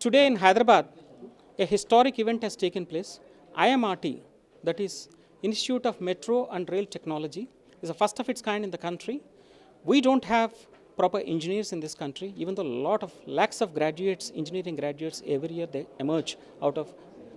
Today in Hyderabad, a historic event has taken place. IMRT, that is Institute of Metro and Rail Technology, is the first of its kind in the country. We don't have proper engineers in this country, even though a lot of lakhs of graduates, engineering graduates, every year they emerge out of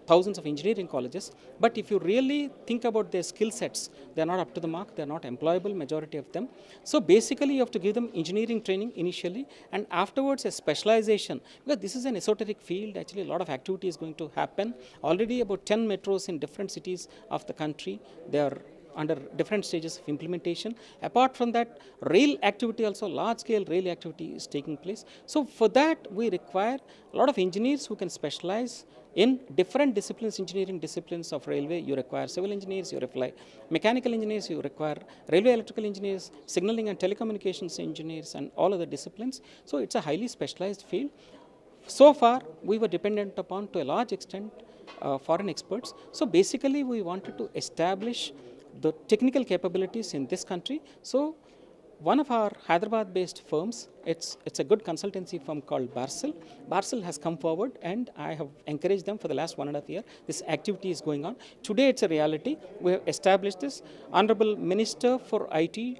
thousands of engineering colleges. But if you really think about their skill sets, they are not up to the mark, they are not employable, majority of them. So basically you have to give them engineering training initially and afterwards a specialization, because this is an esoteric field. Actually a lot of activity is going to happen. Already about 10 metros in different cities of the country, they are under different stages of implementation. Apart from that, rail activity also, large scale rail activity is taking place. So for that we require a lot of engineers who can specialize in different disciplines, engineering disciplines of railway. You require civil engineers, you require mechanical engineers, you require railway electrical engineers, signaling and telecommunications engineers and all other disciplines. So it's a highly specialized field. So far we were dependent upon to a large extent foreign experts. So basically we wanted to establish the technical capabilities in this country. So one of our Hyderabad based firms, it's a good consultancy firm called Barcel. Barcel has come forward and I have encouraged them for the last 1.5 years. This activity is going on. Today it's a reality. We have established this. Honorable Minister for IT,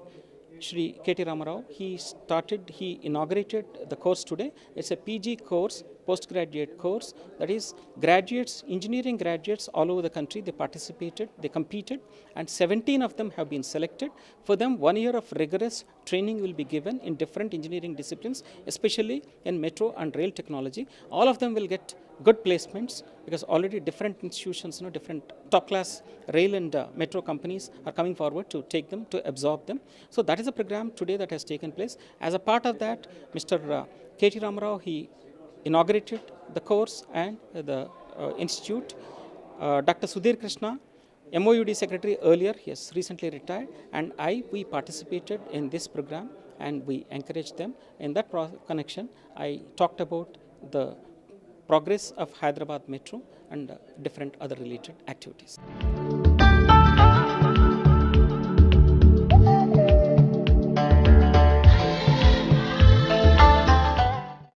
Shri K.T. Ramarao, he inaugurated the course today. It's a PG course, postgraduate course, that is graduates, engineering graduates all over the country, they participated, they competed, and 17 of them have been selected. For them, 1 year of rigorous training will be given in different engineering disciplines, especially in metro and rail technology. All of them will get good placements because already different institutions, different top class rail and metro companies are coming forward to take them, to absorb them. So that is a program today that has taken place. As a part of that, Mr. K.T. Ramarao, he inaugurated the course and the institute. Dr. Sudhir Krishna, MOUD secretary earlier, he has recently retired, and we participated in this program and we encouraged them. In that connection, I talked about the progress of Hyderabad Metro and different other related activities.